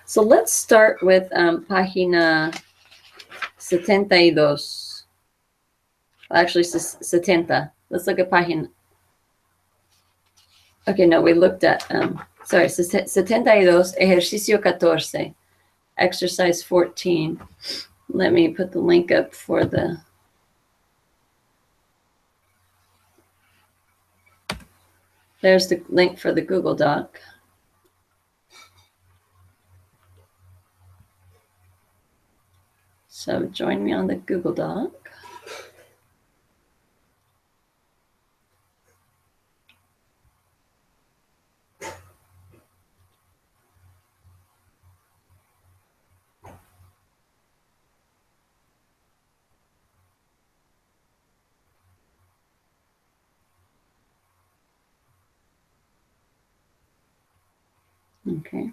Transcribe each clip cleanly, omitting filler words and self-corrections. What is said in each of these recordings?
So let's start with página 72. Actually, 70. Let's look at página. Okay, no, we looked at, sorry, 72, ejercicio 14, exercise 14. Let me put the link up for the, there's the link for the Google Doc. So join me on the Google Doc. Okay.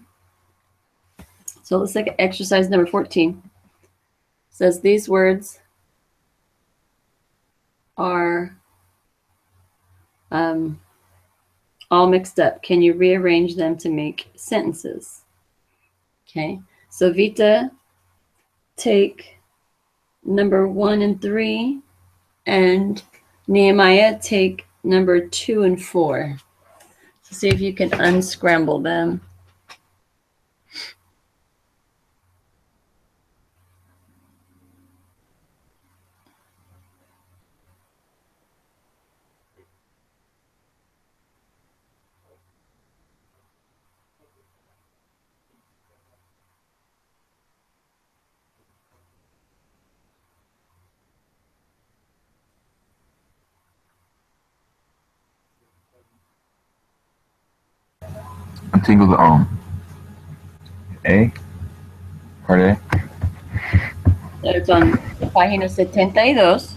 So let's look at exercise number 14. It says these words are all mixed up. Can you rearrange them to make sentences? Okay. So Vita, take number 1 and 3, and Nehemiah, take number 2 and 4. So see if you can unscramble them. Untangle the A, part A. There's on página 72.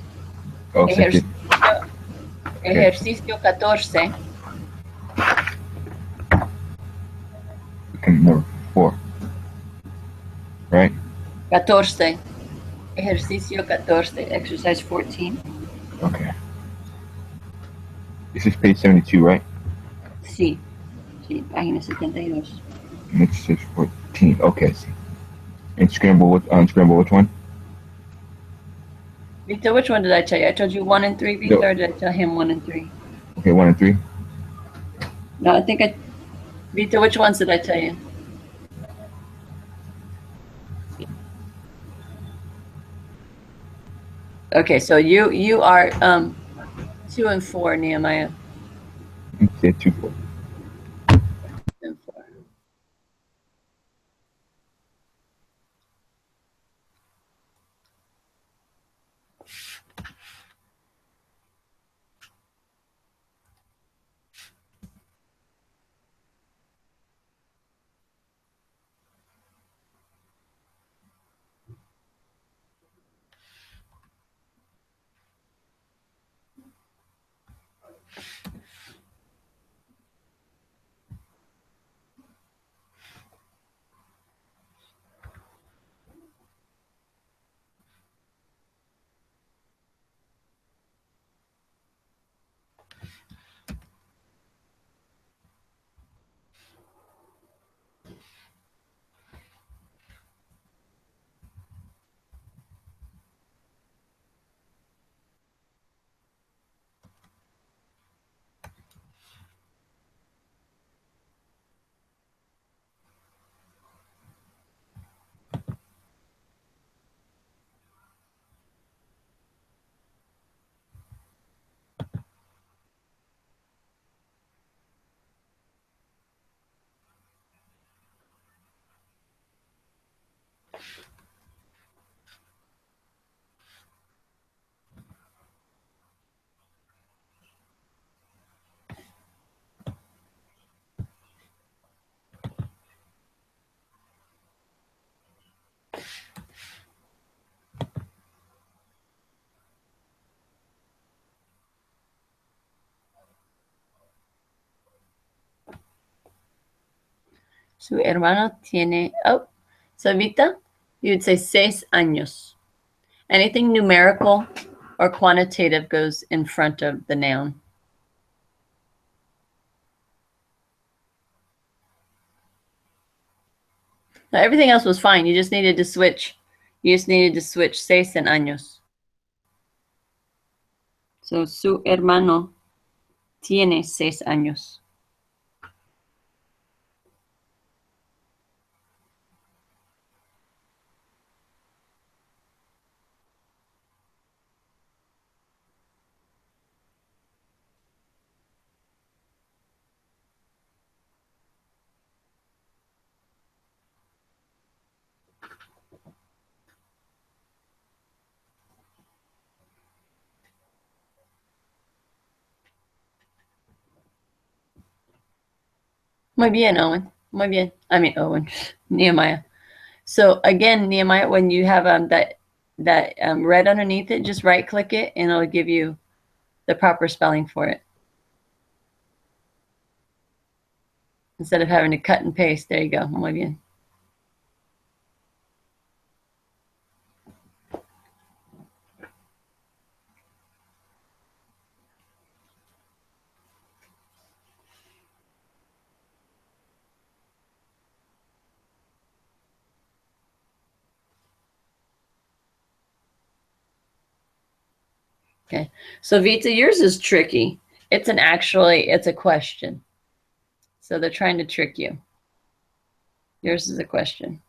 Oh, Ejercicio 14. Number 4. Right? 14. Ejercicio 14, exercise 14. Okay. This is page 72, right? Sí. Sí, página 72. Next is 14. Okay, I see. And unscramble which one? Victor, which one did I tell you? I told you 1 and 3, Victor, or did I tell him 1 and 3? Okay, 1 and 3. No, I think Victor, which ones did I tell you? Okay, so you are 2 and 4, Nehemiah. You said 2, 4. 2 and 4. Su hermano tiene, so Vita, you would say 6 años. Anything numerical or quantitative goes in front of the noun. Everything else was fine. You just needed to switch. You just needed to switch 6 and años. So, su hermano tiene 6 años. Muy bien, Owen. Muy bien. I mean, Owen. Nehemiah. So again, Nehemiah, when you have that red underneath it, just right click it and it'll give you the proper spelling for it. Instead of having to cut and paste. There you go. Muy bien. Okay. So Vita, yours is tricky. It's a question. So they're trying to trick you. Yours is a question.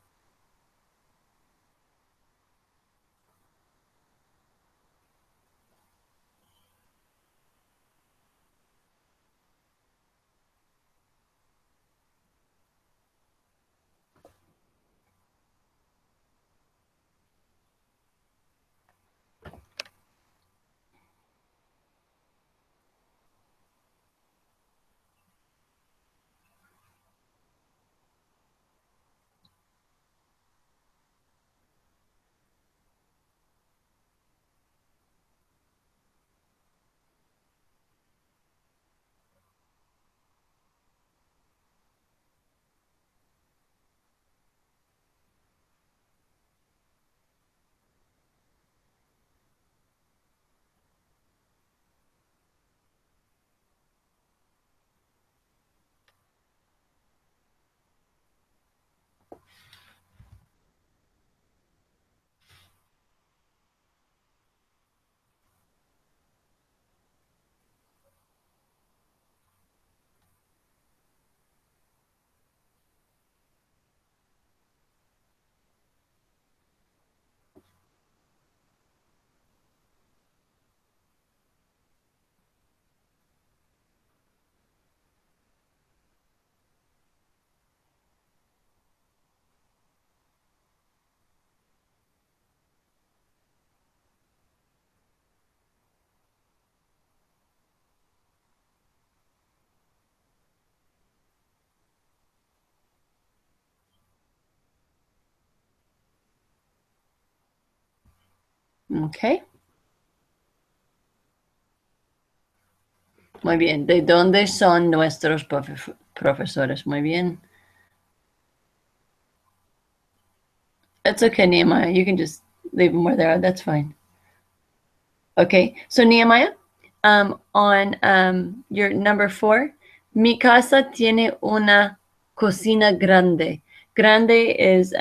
Okay. Muy bien. ¿De dónde son nuestros profesores? Muy bien. That's okay, Nehemiah. You can just leave them where they are. That's fine. Okay. So Nehemiah, on your number 4, mi casa tiene una cocina grande. Grande is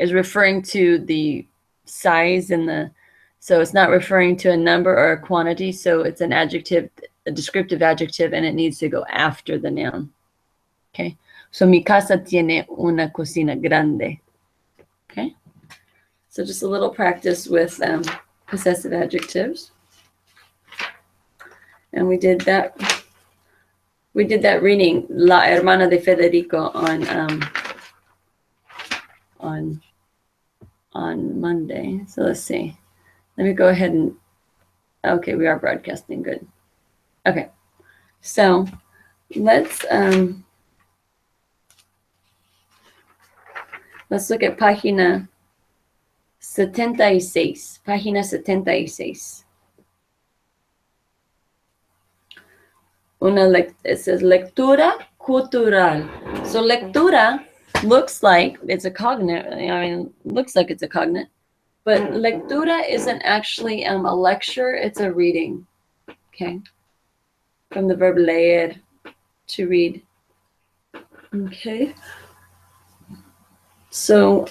referring to the size and so it's not referring to a number or a quantity. So it's an adjective, a descriptive adjective, and it needs to go after the noun. Okay. So mi casa tiene una cocina grande. Okay. So just a little practice with possessive adjectives. And we did that reading La Hermana de Federico on Monday. So let's see. Let me go ahead and, okay, we are broadcasting. Good. Okay. So let's look at página 76. Página 76. It says lectura cultural. So lectura looks like it's a cognate. I mean, looks like it's a cognate, but lectura isn't actually a lecture. It's a reading. Okay. From the verb leer, to read. Okay. So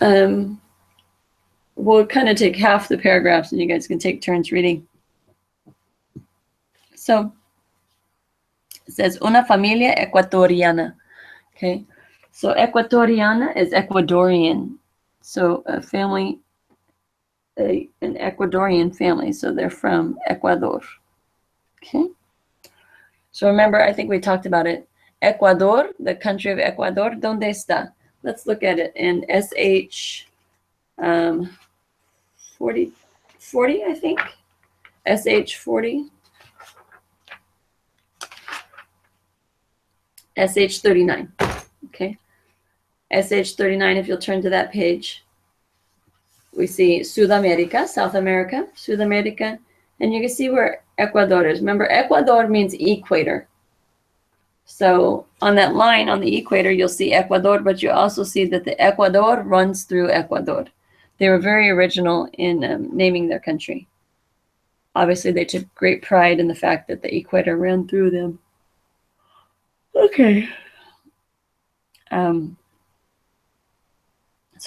we'll kind of take half the paragraphs and you guys can take turns reading. So it says, una familia ecuatoriana. Okay. So ecuatoriana is Ecuadorian. So a family, an Ecuadorian family. So they're from Ecuador. Okay. So remember, I think we talked about it. Ecuador, the country of Ecuador, ¿dónde está? Let's look at it in SH 40, I think. SH 40. SH 39. Okay. SH 39, if you'll turn to that page, we see Sudamerica, South America, Sudamerica, and you can see where Ecuador is. Remember, Ecuador means equator. So on that line on the equator, you'll see Ecuador, but you also see that the Ecuador runs through Ecuador. They were very original in naming their country. Obviously, they took great pride in the fact that the equator ran through them. Okay. So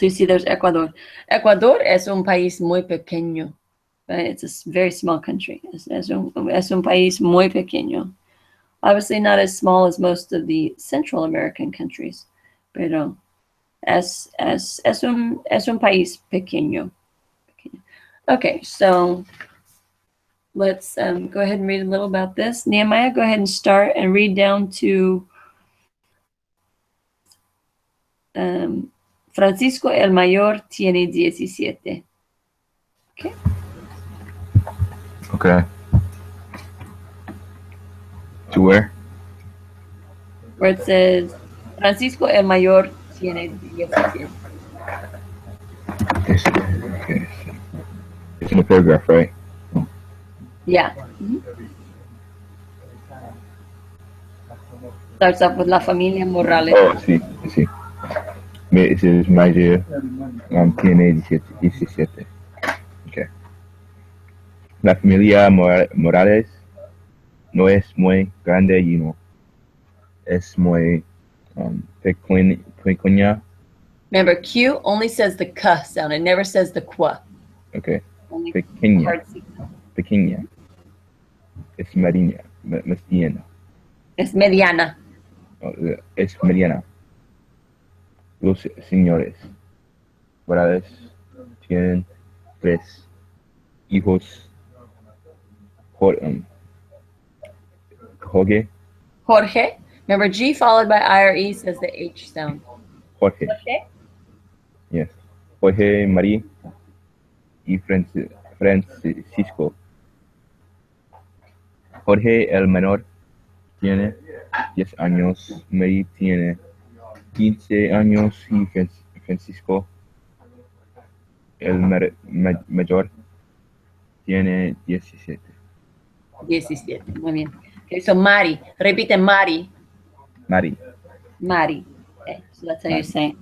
you see there's Ecuador. Ecuador es un país muy pequeño. Right? It's a very small country. Es un país muy pequeño. Obviously not as small as most of the Central American countries, pero es un país pequeño. Okay, so let's go ahead and read a little about this. Nehemiah, go ahead and start and read down to Francisco el Mayor tiene 17. Okay. Okay. To where? Where it says Francisco el Mayor tiene 17. Okay. It's in the paragraph, right? Yeah. Mm-hmm. Starts off with La Familia Morales. Oh, I see. It says Mayor tiene 17. Okay. La familia Morales no es muy grande, es muy pequeña. Remember, Q only says the K sound. It never says the qua. Okay. Pequeña. Es mediana. Es mediana. Es mediana. Los señores Morales tienen 3 hijos. Jorge. Remember, G followed by I or E says the H sound. Jorge. Yes. Jorge, María y Francisco. Jorge el menor tiene 10 años, María tiene 15 años y Francisco el mayor tiene 17. 17, muy bien. Okay, so Mari, repite Mari. Mari. Okay, so that's how you say it.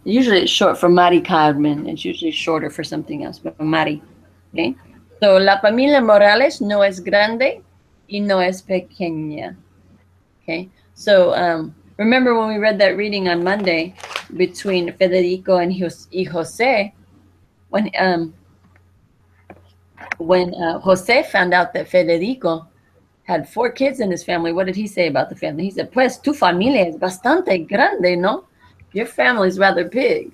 Usually it's short for Mari Carmen. It's usually shorter for something else, but Mari. Okay, so la familia Morales no es grande y no es pequeña. Okay, so remember when we read that reading on Monday between Federico and Jose, when Jose found out that Federico had 4 kids in his family, what did he say about the family? He said, pues tu familia es bastante grande, ¿no? Your family is rather big.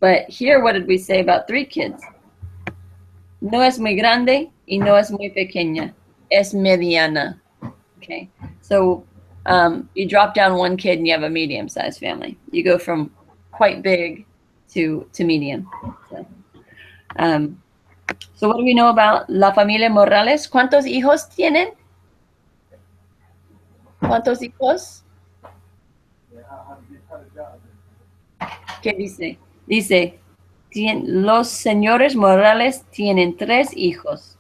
But here, what did we say about 3 kids? No es muy grande y no es muy pequeña. Es mediana. Okay, so you drop down 1 kid and you have a medium-sized family. You go from quite big to medium. So what do we know about la familia Morales? ¿Cuántos hijos tienen? ¿Cuántos hijos? ¿Qué dice? Dice, los señores Morales tienen 3 hijos.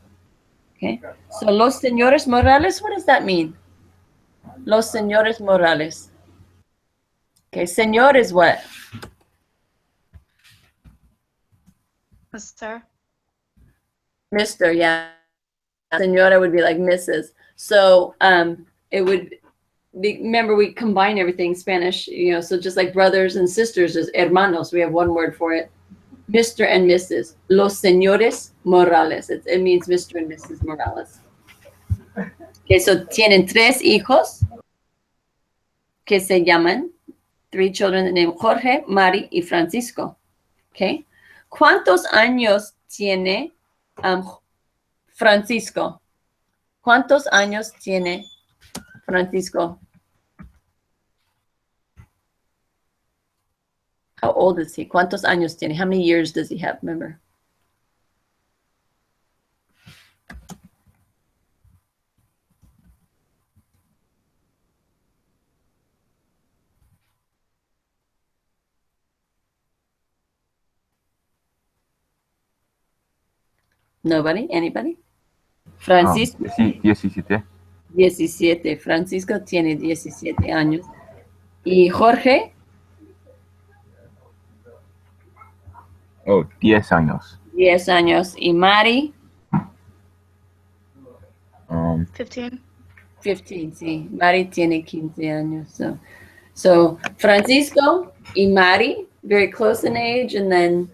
Okay, so los señores Morales, what does that mean? Los señores Morales. Okay, señor is what? Mr., yeah. Señora would be like Mrs. So it would remember we combine everything Spanish, so just like brothers and sisters is hermanos. We have one word for it. Mr. and Mrs. Los señores Morales. It means Mr. and Mrs. Morales. Okay, so tienen 3 hijos que se llaman, 3 children named Jorge, Mari y Francisco. Okay. ¿Cuántos años tiene Francisco? ¿Cuántos años tiene Francisco? How old is he? ¿Cuántos años tiene? How many years does he have? Remember? Nobody? Anybody? Francisco. 17. 17. Francisco tiene 17 años. ¿Y Jorge? Oh, 10 años. 10 años. ¿Y Mari? 15. 15, sí. Mari tiene 15 años. So Francisco y Mari, very close in age, and then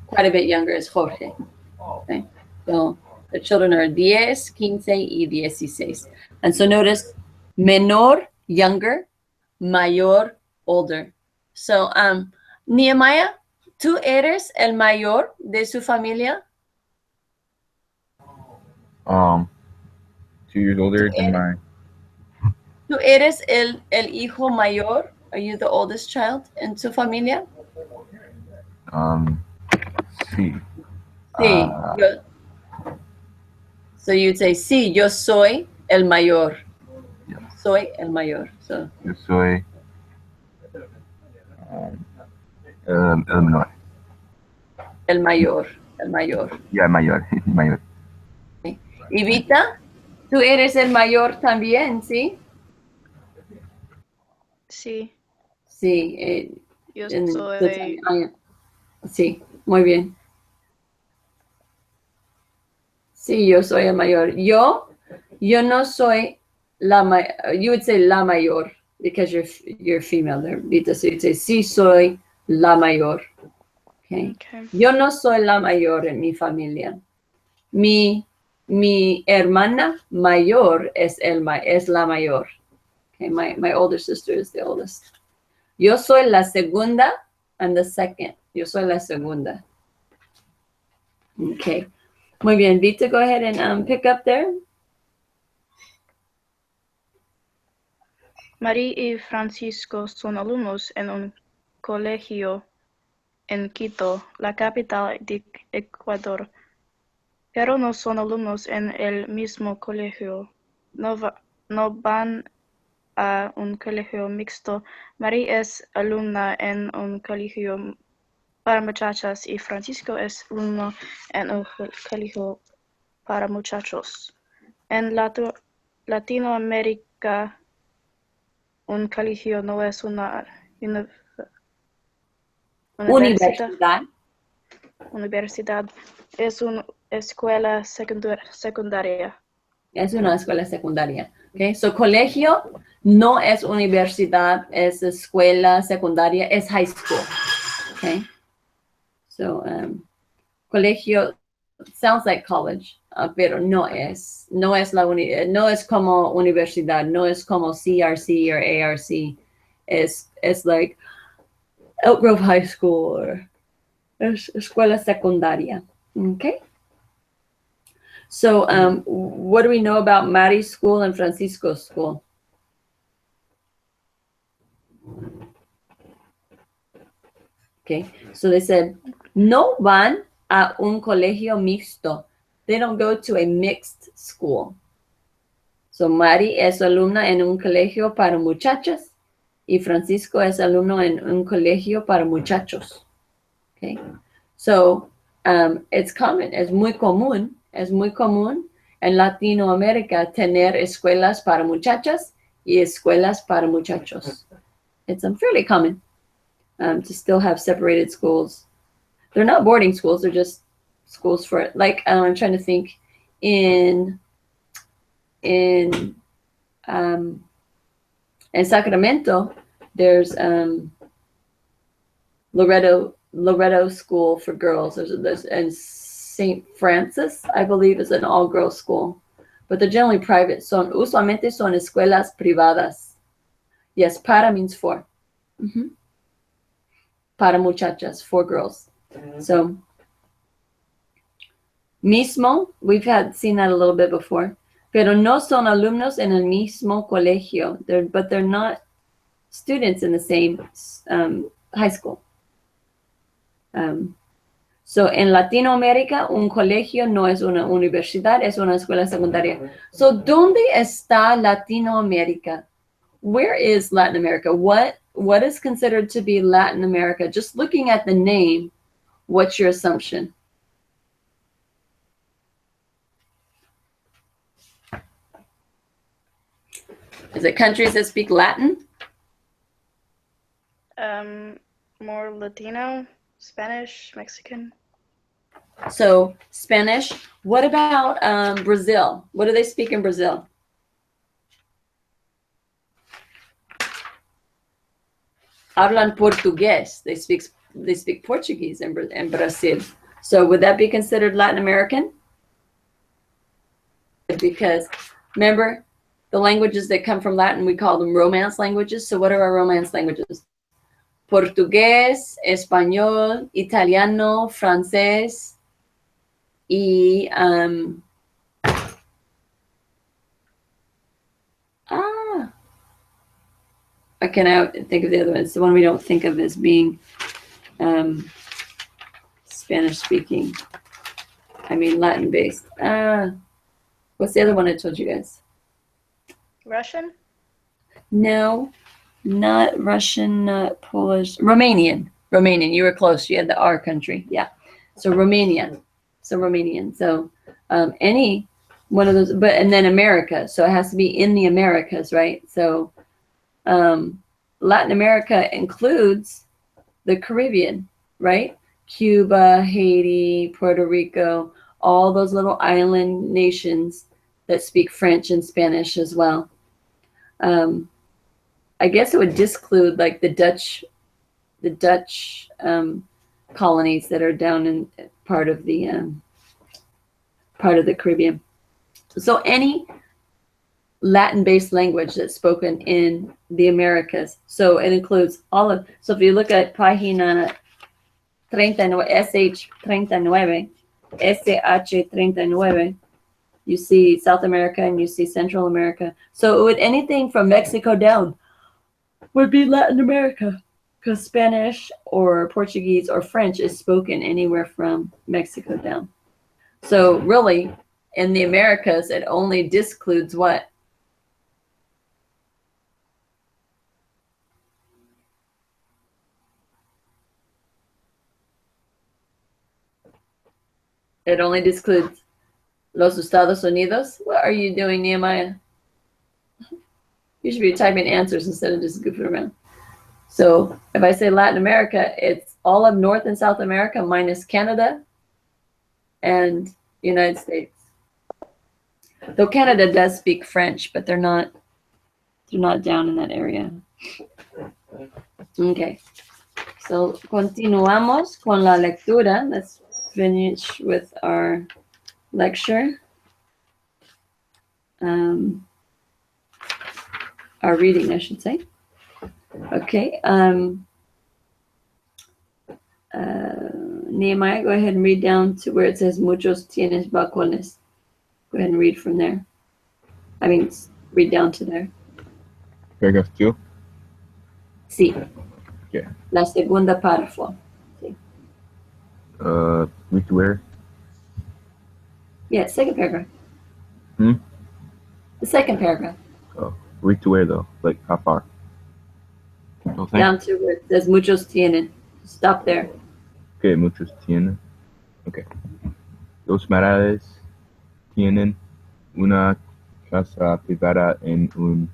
quite a bit younger is Jorge. Okay? So the children are 10, 15, y 16. And so notice menor, younger, mayor, older. So Nehemiah, ¿tú eres el mayor de su familia? 2 years older than mine. ¿Tú eres el hijo mayor? Are you the oldest child in su familia? Sí. Sí. So you'd say, sí, yo soy el mayor. Yes. Soy el mayor. So Yo soy el menor. el mayor. El mayor. Ya, mayor. Mayor. Y Vita, tú eres el mayor también, ¿sí? Sí, Sí. yo en- soy. Sí, muy bien. Sí, yo soy el mayor. Yo no soy you would say la mayor because you're female there, Vita. So you'd say sí soy la mayor. Okay. Okay. Yo no soy la mayor en mi familia. Mi hermana mayor es la mayor. Okay, my older sister is the oldest. Yo soy la segunda and the second. Yo soy la segunda. Okay. Muy bien, Vita, go ahead and pick up there. Mari y Francisco son alumnos en un colegio en Quito, la capital de Ecuador, pero no son alumnos en el mismo colegio. No van a un colegio mixto. Mari es alumna en un colegio para muchachas y Francisco es alumno en un colegio para muchachos. En Latinoamérica, un colegio no es una universidad, es una escuela secundaria. Es una escuela secundaria. Okay, so colegio no es universidad, es escuela secundaria, es high school. Okay, so colegio sounds like college, pero no es como universidad, no es como CRC or ARC. Es like Elk Grove High School or escuela secundaria. Okay. So what do we know about Mari's school and Francisco's school? Okay, so they said, no van a un colegio mixto. They don't go to a mixed school. So Mari es alumna en un colegio para muchachas y Francisco es alumno en un colegio para muchachos. Okay, so it's common, es muy común en Latinoamérica tener escuelas para muchachas y escuelas para muchachos. It's fairly common to still have separated schools. They're not boarding schools, they're just schools for, like, I'm trying to think, in In Sacramento, there's Loretto School for Girls. And St. Francis, I believe, is an all-girls school. But they're generally private. Usualmente son escuelas privadas. Yes, para means for. Para muchachas, for girls. So, mismo, we've seen that a little bit before. Pero no son alumnos en el mismo colegio. But they're not students in the same high school. So, en Latinoamérica, un colegio no es una universidad, es una escuela secundaria. So, ¿dónde está Latinoamérica? Where is Latin America? What is considered to be Latin America? Just looking at the name, what's your assumption? Is it countries that speak Latin? More Latino, Spanish, Mexican. So Spanish. What about Brazil? What do they speak in Brazil? Hablan portugués. They speak Portuguese in Brazil. So would that be considered Latin American? Because remember, the languages that come from Latin, we call them Romance languages. So what are our Romance languages? Portugués, español, italiano, francés, y I cannot think of the other one. It's the one we don't think of as being Spanish speaking. I mean Latin based. What's the other one I told you guys? Russian? No, not Russian, not Polish. Romanian. You were close. You had the R country. Yeah. So Romanian. So any one of those, and then America. So it has to be in the Americas, right? So Latin America includes the Caribbean, right? Cuba, Haiti, Puerto Rico, all those little island nations that speak French and Spanish as well. I guess it would disclude like the Dutch colonies that are down in part of the Caribbean. So any Latin-based language that's spoken in the Americas. So it includes all of. So if you look at página 39, SH 39, SH 39, you see South America and you see Central America. So it would anything from Mexico down would be Latin America, because Spanish or Portuguese or French is spoken anywhere from Mexico down. So really, in the Americas, it only discludes what? It only discludes Los Estados Unidos. What are you doing, Nehemiah? You should be typing answers instead of just goofing around. So if I say Latin America, it's all of North and South America minus Canada and the United States. Though Canada does speak French, but they're not down in that area. Okay. So continuamos con la lectura. Let's finish with our lecture. Our reading, I should say. Okay. Nehemiah, go ahead and read down to where it says muchos tienes balcones. Go ahead and read from there. I mean, read down to there. Paragraph 2? Sí. Yeah. La segunda párrafo. Sí. Read to where? Yeah, second paragraph. The second paragraph. Oh, read to where though? Like how far? Down to where it says muchos tienen. Stop there. Okay, muchos tienen. Okay. Los Marales tienen una casa privada en un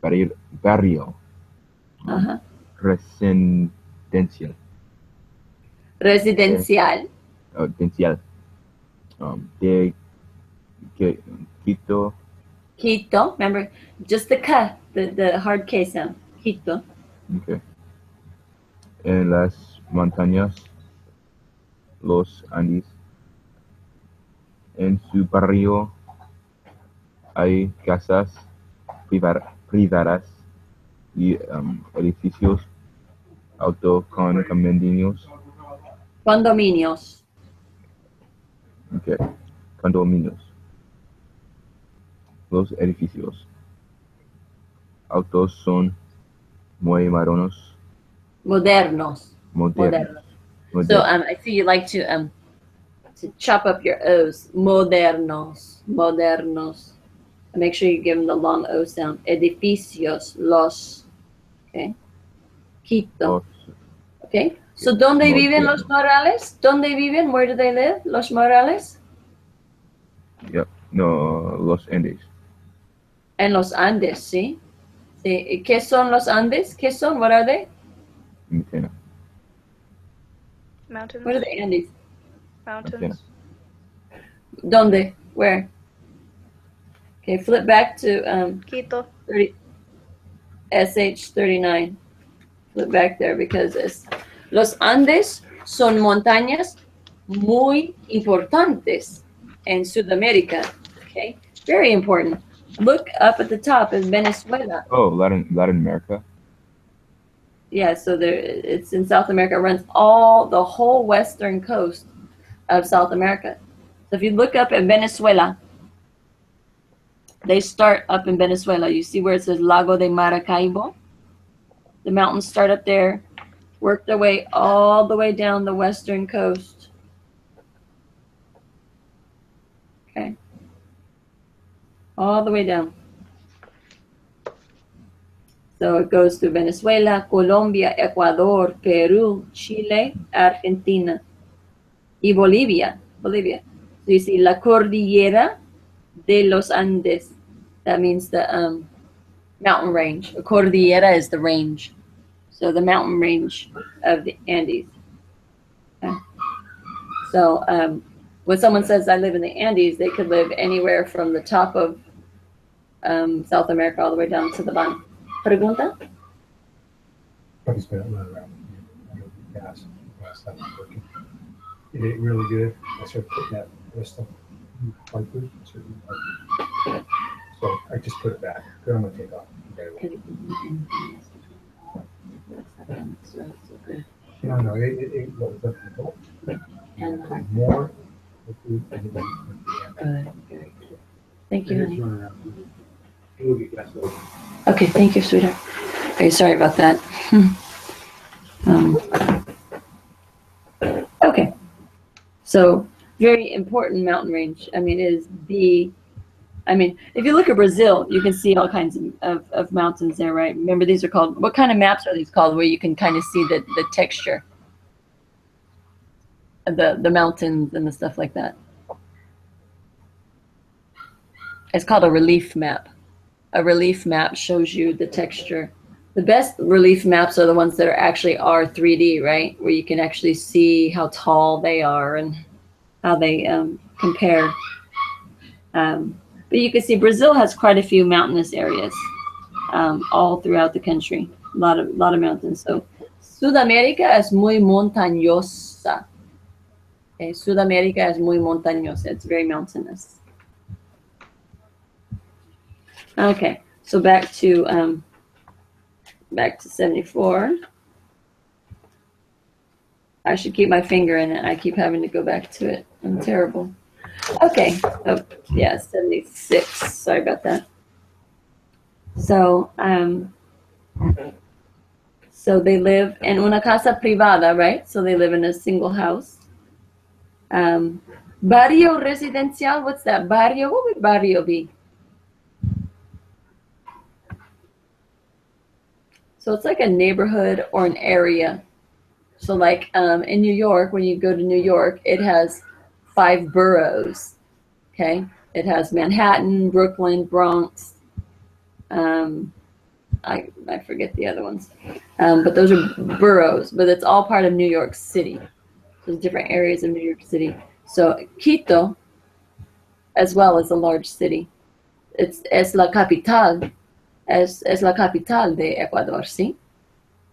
barrio residencial. Residencial. De Quito. Quito. Remember, just the K, the hard K sound. Quito. Okay. En las montañas, los Andes. En su barrio hay casas privadas y edificios autocondominios. Condominios. Okay. Condominios. Los edificios autos son muy modernos. Modernos. Modernos. So I see you like to chop up your O's. Modernos. Modernos. Make sure you give them the long O sound. Edificios. Los. Okay. Quito. Okay. So ¿dónde viven los Morales? ¿Dónde viven? Where do they live? Los Morales? Yep. No, Los Andes. En los Andes, ¿sí? Sí. ¿Qué son los Andes? ¿Qué son? What are they? Montana. Mountains. What are the Andes? Mountains. ¿Dónde? Where? Okay, flip back to Quito. 30, SH39. Flip back there because los Andes son montañas muy importantes en Sudamérica. Okay, very important. Look up at the top is Venezuela. Oh, Latin America. Yeah, so it's in South America. It runs the whole western coast of South America. So if you look up at Venezuela, they start up in Venezuela. You see where it says Lago de Maracaibo? The mountains start up there, work their way all the way down the western coast. Okay. All the way down. So it goes through Venezuela, Colombia, Ecuador, Peru, Chile, Argentina, y Bolivia. So you see La Cordillera de los Andes. That means the mountain range. A cordillera is the range. So the mountain range of the Andes. Okay. So when someone says I live in the Andes, they could live anywhere from the top of South America all the way down to the bottom. Pregunta? Probably spent a lot around gas last time I was working. It ate really good. I started putting that rest of white food. So I just put it back. Then I'm gonna take off. No, it was more food than it was. Thank you, honey. Okay, thank you, sweetheart. Very sorry about that. Okay, so very important mountain range. I mean, it is if you look at Brazil, you can see all kinds of mountains there, right? Remember, these are called, what kind of maps are these called where you can kind of see the texture of the mountains and the stuff like that? It's called a relief map. A relief map shows you the texture. The best relief maps are the ones that are 3D, right? Where you can actually see how tall they are and how they compare. But you can see Brazil has quite a few mountainous areas all throughout the country. A lot of mountains. So Sudamérica es muy montañosa. Okay, Sudamérica es muy montañosa. It's very mountainous. Okay, so back to 74. I should keep my finger in it. I keep having to go back to it. I'm terrible. Okay. Oh, yeah, 76. Sorry about that. So, so they live in una casa privada, right? So they live in a single house. Barrio residencial, what's that? Barrio, what would barrio be? So it's like a neighborhood or an area. So like in New York, when you go to New York, it has 5 boroughs, okay? It has Manhattan, Brooklyn, Bronx. I forget the other ones. But those are boroughs, but it's all part of New York City. There's different areas of New York City. So Quito, as well, is a large city. es la capital, es la capital de Ecuador, ¿sí?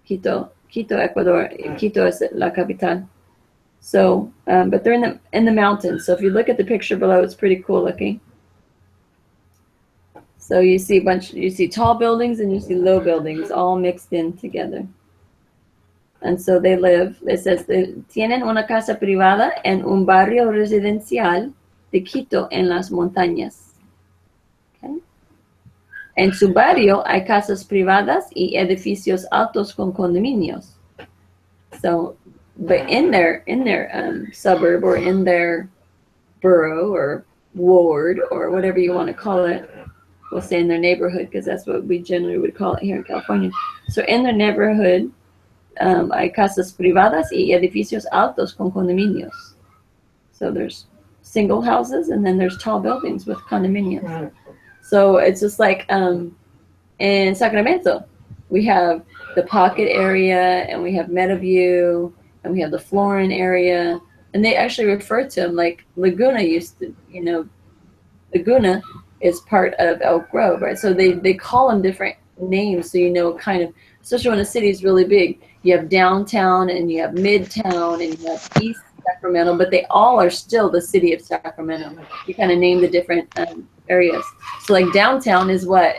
Quito, Ecuador. Quito is la capital. So, but they're in the mountains. So if you look at the picture below, it's pretty cool looking. So you see tall buildings and you see low buildings all mixed in together. And so they live, it says, tienen una casa privada en un barrio residencial de Quito en las montañas. Okay. En su barrio hay casas privadas y edificios altos con condominios. So, but in their suburb or in their borough or ward or whatever you want to call it, we'll say in their neighborhood because that's what we generally would call it here in California. So in their neighborhood, hay casas privadas y edificios altos con condominios. So there's single houses and then there's tall buildings with condominiums. So it's just like in Sacramento, we have the Pocket area and we have Meadowview and we have the Florin area. And they actually refer to them like Laguna used to, Laguna is part of Elk Grove, right? So they call them different names so kind of, especially when a city is really big. You have downtown and you have midtown and you have East Sacramento, but they all are still the city of Sacramento. You kind of name the different areas. So like downtown is what?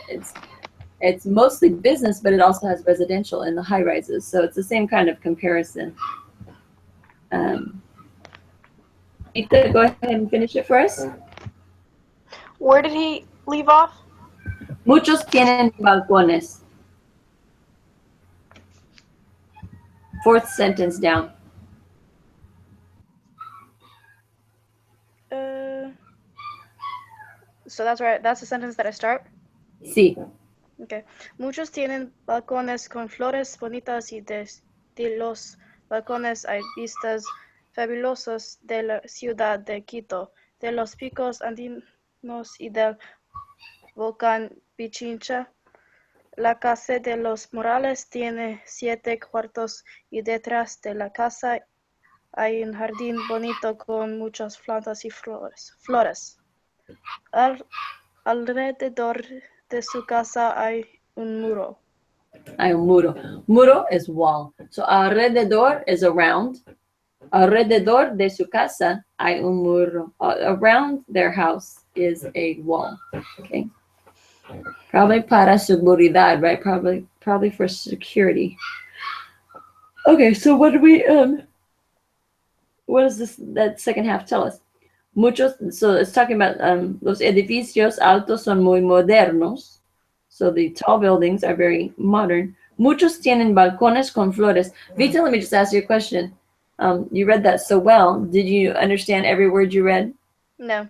It's mostly business, but it also has residential in the high rises. So it's the same kind of comparison. Ita, go ahead and finish it for us. Where did he leave off? Muchos tienen balcones. Fourth sentence down. So that's right. That's the sentence that I start. Sí. Okay. Muchos tienen balcones con flores bonitas y de los balcones hay vistas fabulosas de la ciudad de Quito, de los picos andinos y del volcán Pichincha. La casa de los Morales tiene 7 cuartos y detrás de la casa hay un jardín bonito con muchas plantas y flores. Alrededor de su casa hay un muro. Hay un muro. Muro is wall. So alrededor is around. Alrededor de su casa hay un muro. Around their house is a wall. Okay. Probably para seguridad, right? Probably for security. Okay, so what does that second half tell us? Muchos, so it's talking about los edificios altos son muy modernos. So the tall buildings are very modern. Muchos tienen balcones con flores. Vita, let me just ask you a question. You read that so well. Did you understand every word you read? No.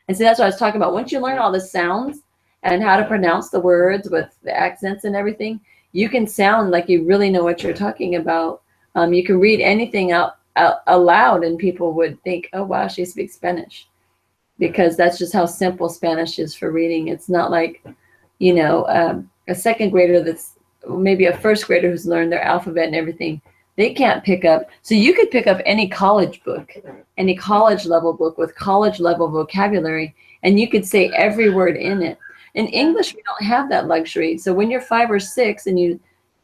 And so that's what I was talking about. Once you learn all the sounds and how to pronounce the words with the accents and everything, you can sound like you really know what you're talking about. You can read anything out aloud and people would think, oh, wow, she speaks Spanish. Because that's just how simple Spanish is for reading. It's not like, a second grader that's maybe a first grader who's learned their alphabet and everything. They can't pick up. So you could pick up any college book, any college level book with college level vocabulary, and you could say every word in it. In English, we don't have that luxury. So when you're 5 or 6 and you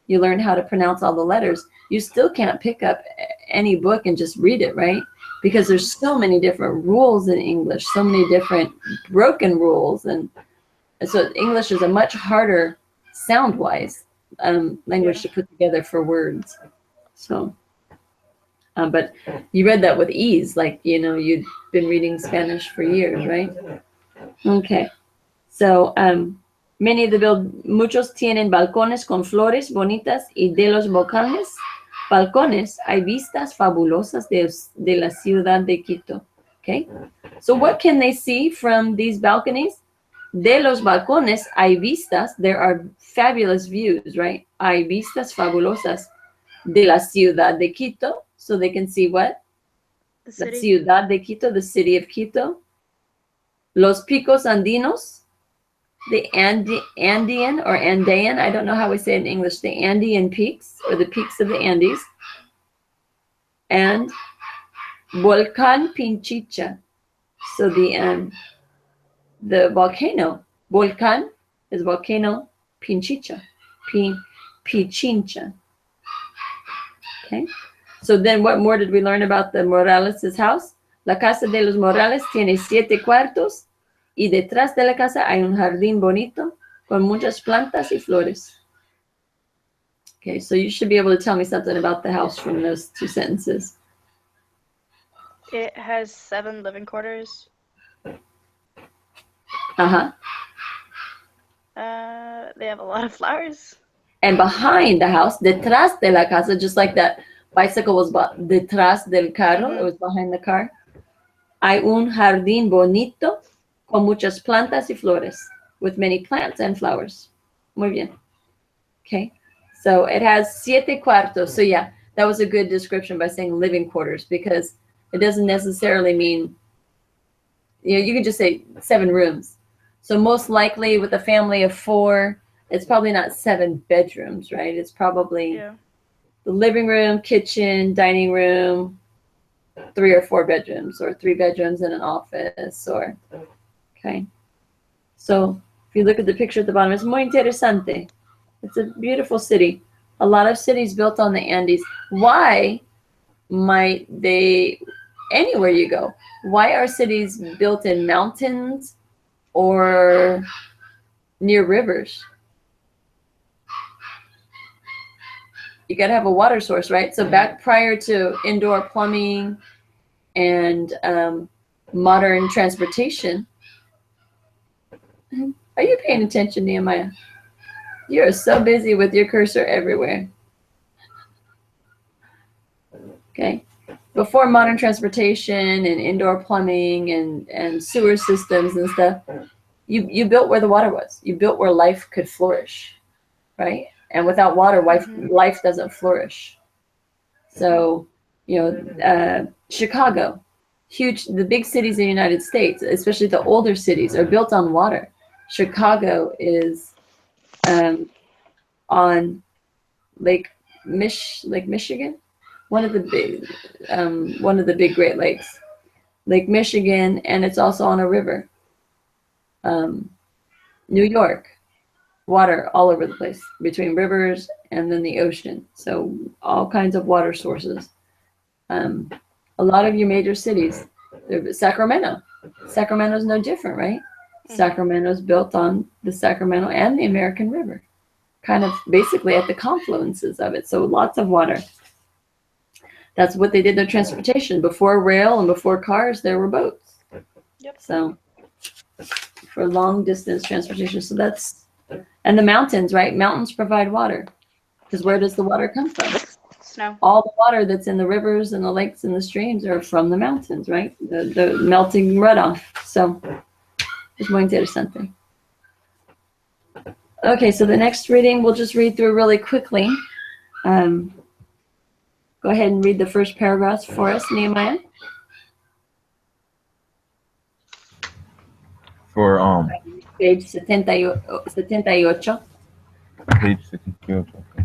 learn how to pronounce all the letters, you still can't pick up any book and just read it, right? Because there's so many different rules in English, so many different broken rules. And so English is a much harder sound-wise language to put together for words. So, but you read that with ease, like, you'd been reading Spanish for years, right? Okay. So, muchos tienen balcones con flores bonitas y de los balcones hay vistas fabulosas de la ciudad de Quito. Okay. So what can they see from these balconies? De los balcones hay vistas. There are fabulous views, right? Hay vistas fabulosas de la ciudad de Quito. So they can see what? La ciudad de Quito, the city of Quito. Los picos andinos. The Andean or Andean, I don't know how we say it in English, the Andean peaks or the peaks of the Andes. And Volcán Pichincha. So the volcano Volcán is volcano. Pichincha. Pichincha. Okay. So then what more did we learn about the Morales' house? La casa de los Morales tiene 7 cuartos y detrás de la casa hay un jardín bonito con muchas plantas y flores. Okay, so you should be able to tell me something about the house from those 2 sentences. It has 7 living quarters. Uh-huh. They have a lot of flowers. And behind the house, detrás de la casa, just like that bicycle was detrás del carro, it was behind the car. Hay un jardín bonito con muchas plantas y flores, with many plants and flowers. Muy bien. Okay. So it has 7 cuartos. So yeah, that was a good description by saying living quarters, because it doesn't necessarily mean, you can just say 7 rooms. So most likely with a family of 4, it's probably not 7 bedrooms, right? It's probably the living room, kitchen, dining room, 3 or 4 bedrooms, or 3 bedrooms and an office, or, okay. So if you look at the picture at the bottom, it's muy interesante. It's a beautiful city. A lot of cities built on the Andes. Why might they, anywhere you go, why are cities built in mountains or near rivers? You got to have a water source, right? So back prior to indoor plumbing and modern transportation. Are you paying attention, Nehemiah? You are so busy with your cursor everywhere. Okay. Before modern transportation and indoor plumbing and sewer systems and stuff, you built where the water was. You built where life could flourish, right? And without water, life doesn't flourish. So, Chicago, the big cities in the United States, especially the older cities, are built on water. Chicago is on Lake Michigan, one of the big Great Lakes, Lake Michigan, and it's also on a river. New York, water all over the place between rivers and then the ocean. So all kinds of water sources. A lot of your major cities, Sacramento's no different, right? Sacramento's built on the Sacramento and the American River, kind of basically at the confluences of it. So lots of water. That's what they did their transportation. Before rail and before cars, there were boats. Yep. So for long distance transportation. So and the mountains, right? Mountains provide water. Because where does the water come from? Snow. All the water that's in the rivers and the lakes and the streams are from the mountains, right? The melting runoff. So es muy interesante. Okay, so the next reading we'll just read through really quickly. Go ahead and read the first paragraphs for us, Nehemiah. For Page 78. page 62. Okay.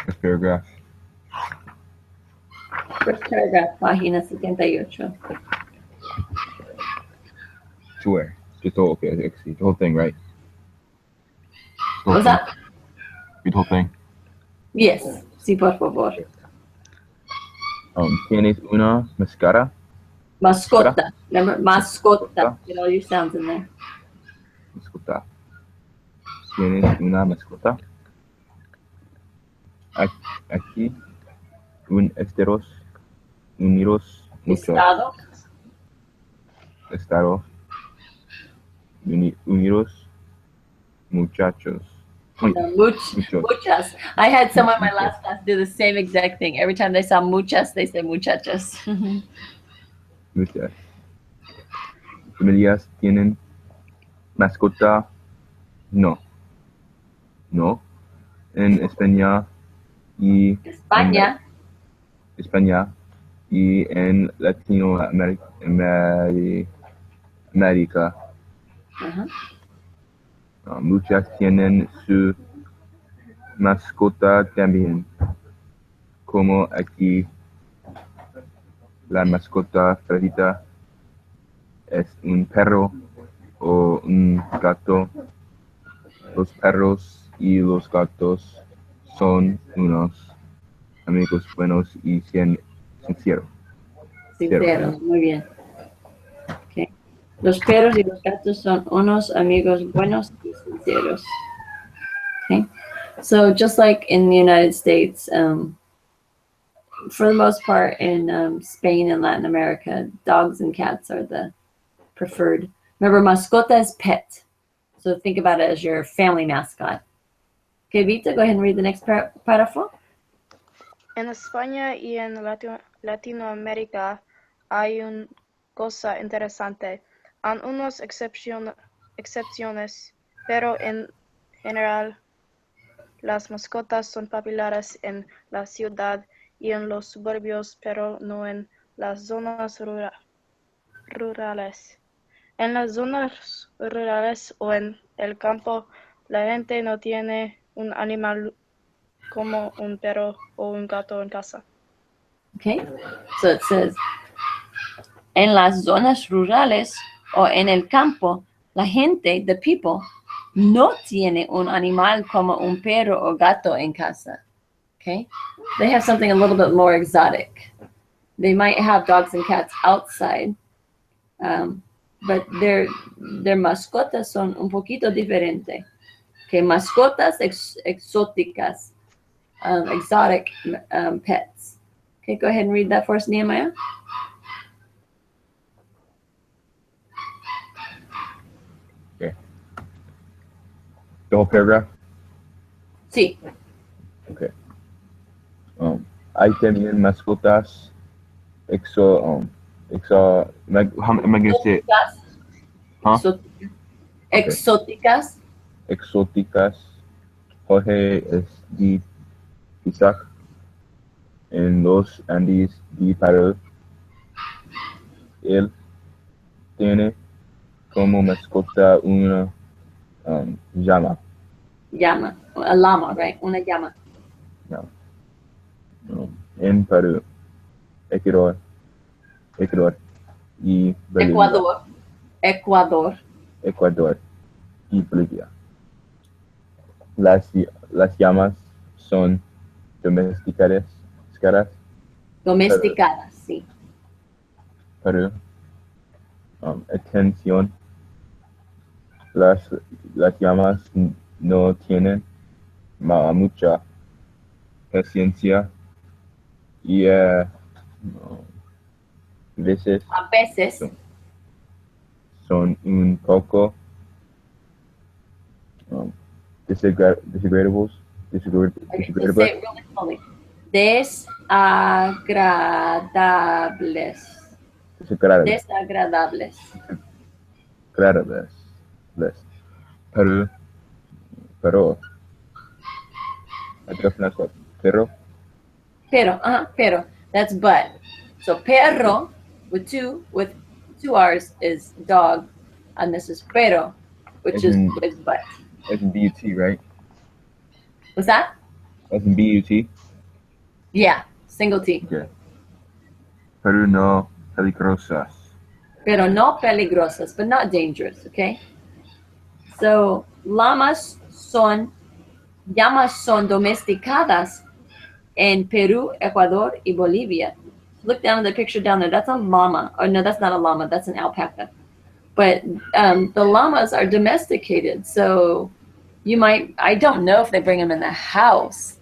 First paragraph. First paragraph, página 78. To where? Just the whole, okay, I see. The whole thing, right? The whole What's thing. that? Read the whole thing. Yes, sí, por favor. Tienes una mascara? Mascota. Remember, mascota. Get all your sounds in there. Mascota. Tienes una mascota? Aquí, esteros unidos muchos. Estado. Unidos muchachos. Muchas. I had someone in my last class do the same exact thing. Every time they saw muchas, they say muchachos. Muchas. Familias tienen mascota? No. No. En España y España y en Latinoamérica. Muchas tienen su mascota también, como aquí. La mascota favorita es un perro o un gato. Los perros y los gatos son unos amigos buenos y sinceros. Sinceros, muy bien. Okay. Los perros y los gatos son unos amigos buenos y sinceros. Okay. So just like in the United States, for the most part in Spain and Latin America, dogs and cats are the preferred. Remember, mascota is pet. So think about it as your family mascot. Okay, Vita, go ahead and read the next párrafo. En España y en Latinoamérica hay una cosa interesante. Hay unas excepciones, pero en general las mascotas son populares en la ciudad y en los suburbios, pero no en las zonas rurales. En las zonas rurales o en el campo, la gente no tiene un animal como un perro o un gato en casa. Okay, so it says, en las zonas rurales o en el campo, la gente, the people, no tiene un animal como un perro o gato en casa. Okay, they have something a little bit more exotic. They might have dogs and cats outside, but their mascotas son un poquito diferente. Okay, mascotas exóticas, exotic pets. Okay, go ahead and read that for us, Nehemiah. Okay. The whole paragraph? Sí. Okay. Hay también mascotas how am I going to say it? Huh? Exóticas. Exóticas. Jorge es de Isaac en los Andes de Perú. Él tiene como mascota una llama. Llama. A llama, right? Una llama. No. En Perú, Ecuador y Bolivia. Ecuador y Bolivia. Las llamas son domesticadas. Domesticadas, sí. Pero atención, las llamas no tienen mucha paciencia y a veces son un poco desagradables. Desagradables. Pero that's but. So perro with two R's is dog, and this is pero, which is but. As in B-U-T, right? What's that? As in B-U-T? Yeah, single T. Okay. Pero no peligrosas. Pero no peligrosas, but not dangerous, okay? So, llamas son domesticadas in Peru, Ecuador, y Bolivia. Look down at the picture down there. That's a llama. Or no, that's not a llama. That's an alpaca. But the llamas are domesticated. So I don't know if they bring them in the house,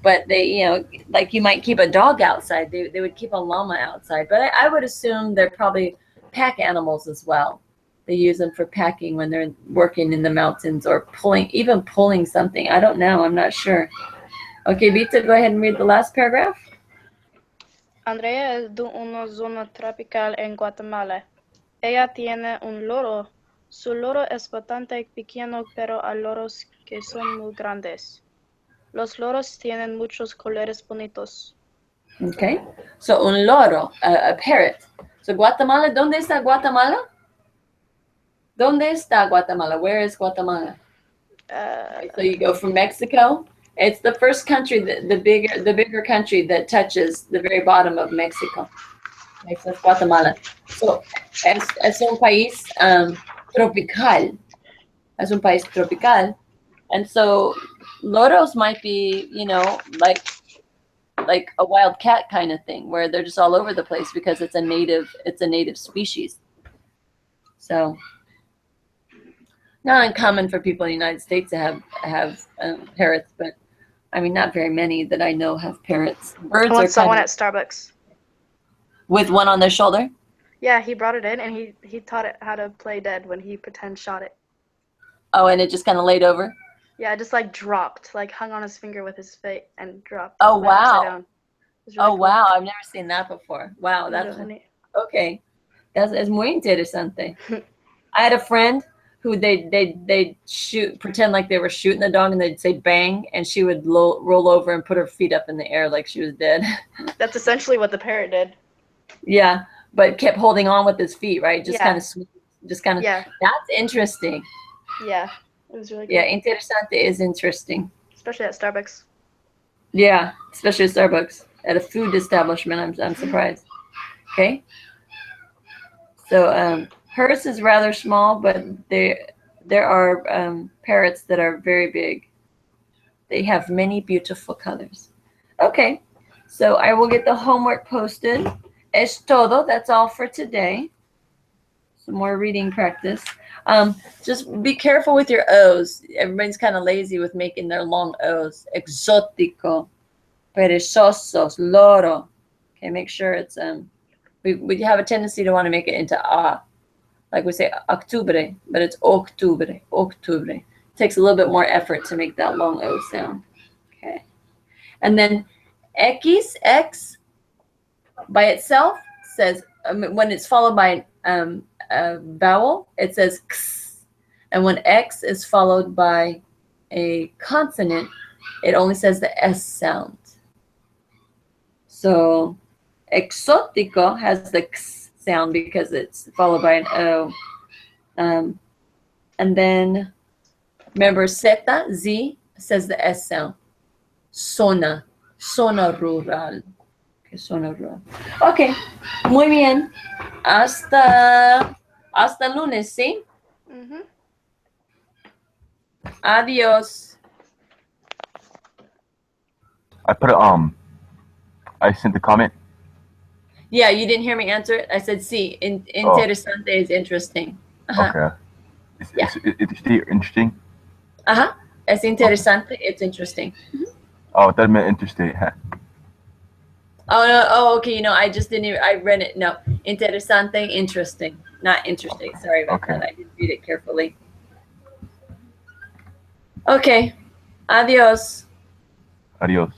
but they, like you might keep a dog outside. They would keep a llama outside. But I would assume they're probably pack animals as well. They use them for packing when they're working in the mountains or pulling something. I don't know. I'm not sure. Okay, Vita, go ahead and read the last paragraph. Andrea es de una zona tropical en Guatemala. Ella tiene un loro. Su loro es bastante pequeño, pero hay loros que son muy grandes. Los loros tienen muchos colores bonitos. Okay, so un loro, a parrot. So Guatemala, ¿dónde está Guatemala? ¿Dónde está Guatemala? Where is Guatemala? So you go from Mexico. It's the first country, the bigger country that touches the very bottom of Mexico. That's Guatemala. So es un país tropical. Es un país tropical. And so loros might be, you know, like a wild cat kind of thing where they're just all over the place because it's a native species. So not uncommon for people in the United States to have parrots, but I mean, not very many that I know have parrots. Birds I are once saw kind one of at Starbucks. with one on their shoulder. Yeah, he brought it in and he taught it how to play dead when he pretend shot it. Oh, and it just kind of laid over. Yeah, it just like dropped, like hung on his finger with his feet and dropped. Oh, went upside wow. down. It was really Oh, cool. wow. I've never seen that before. Wow. It was That's really neat. okay. That's muy interesante. I had a friend who they'd pretend like they were shooting the dog and they'd say bang, and she would roll over and put her feet up in the air like she was dead. That's essentially what the parrot did. Yeah, but kept holding on with his feet, right? Just Yeah. kind of sweet, just kind of. Yeah, That's interesting. yeah. It was really cool. Yeah, interesante is interesting. Especially at Starbucks. Yeah, especially at Starbucks. At a food establishment, I'm surprised. Okay. So hers is rather small, but there are parrots that are very big. They have many beautiful colors. Okay, so I will get the homework posted. Es todo. That's all for today. Some more reading practice. Just be careful with your O's. Everybody's kind of lazy with making their long O's. Exótico, perezosos, loro. Okay, make sure it's we have a tendency to want to make it into a, like we say octubre, but it's octubre, octubre. It takes a little bit more effort to make that long O sound. Okay, and then X by itself says when it's followed by a vowel, it says x, and when X is followed by a consonant, it only says the S sound. So exótico has the x sound because it's followed by an O. And then remember Z says the S sound. Zona rural. Okay, zona rural. Okay, muy bien. Hasta lunes, ¿sí? Mm-hmm. Adiós. I sent the comment. Yeah, you didn't hear me answer it. I said, sí, interesante is interesting. Okay. It's interesting. Es interesante, it's interesting. Oh, that meant interesting. Oh, no. Oh, okay. I just didn't even, I read it. No. Interesante, interesting. Not interesting. Sorry about that. I didn't read it carefully. Okay. Adiós. Adios.